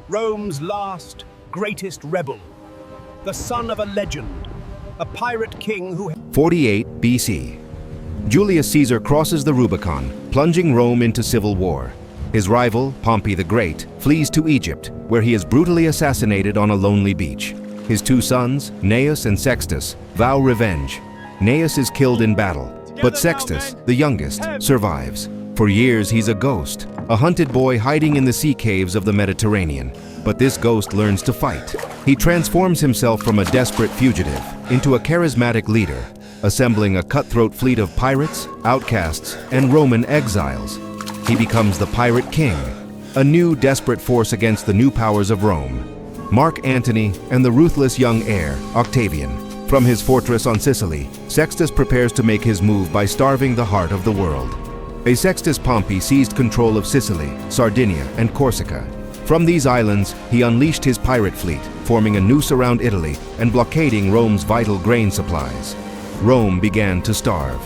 Rome's last, greatest rebel, the son of a legend, a pirate king who... 48 BC. Julius Caesar crosses the Rubicon, plunging Rome into civil war. His rival, Pompey the Great, flees to Egypt, where he is brutally assassinated on a lonely beach. His two sons, Gnaeus and Sextus, vow revenge. Gnaeus is killed in battle, but Sextus, the youngest, survives. For years he's a ghost, a hunted boy hiding in the sea caves of the Mediterranean. But this ghost learns to fight. He transforms himself from a desperate fugitive into a charismatic leader, assembling a cutthroat fleet of pirates, outcasts, and Roman exiles. He becomes the Pirate King, a new desperate force against the new powers of Rome. Mark Antony and the ruthless young heir, Octavian. From his fortress on Sicily, Sextus prepares to make his move by starving the heart of the world. A Sextus Pompey seized control of Sicily, Sardinia, and Corsica. From these islands, he unleashed his pirate fleet, forming a noose around Italy and blockading Rome's vital grain supplies. Rome began to starve.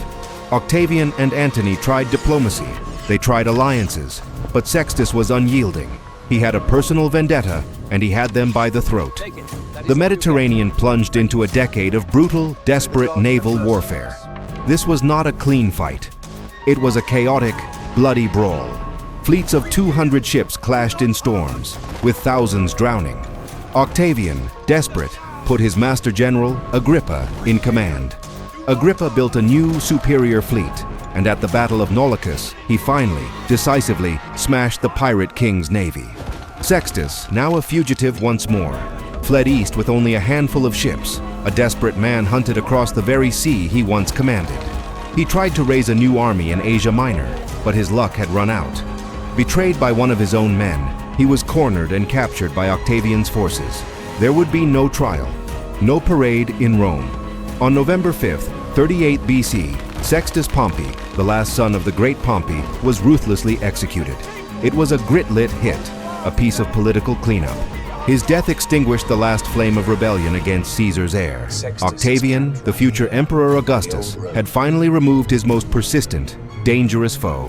Octavian and Antony tried diplomacy. They tried alliances, but Sextus was unyielding. He had a personal vendetta, and he had them by the throat. The Mediterranean plunged into a decade of brutal, desperate naval warfare. This was not a clean fight. It was a chaotic, bloody brawl. Fleets of 200 ships clashed in storms, with thousands drowning. Octavian, desperate, put his master general, Agrippa, in command. Agrippa built a new, superior fleet, and at the Battle of Naulochus, he finally, decisively, smashed the pirate king's navy. Sextus, now a fugitive once more, fled east with only a handful of ships. A desperate man hunted across the very sea he once commanded. He tried to raise a new army in Asia Minor, but his luck had run out. Betrayed by one of his own men, he was cornered and captured by Octavian's forces. There would be no trial, no parade in Rome. On November 5th, 38 BC, Sextus Pompey, the last son of the great Pompey, was ruthlessly executed. It was a grit-lit hit, a piece of political cleanup. His death extinguished the last flame of rebellion against Caesar's heir. Octavian, the future Emperor Augustus, had finally removed his most persistent, dangerous foe.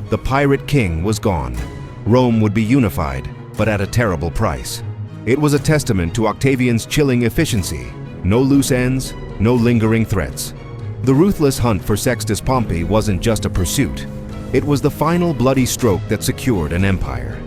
The Pirate King was gone. Rome would be unified, but at a terrible price. It was a testament to Octavian's chilling efficiency. No loose ends, no lingering threats. The ruthless hunt for Sextus Pompey wasn't just a pursuit. It was the final bloody stroke that secured an empire.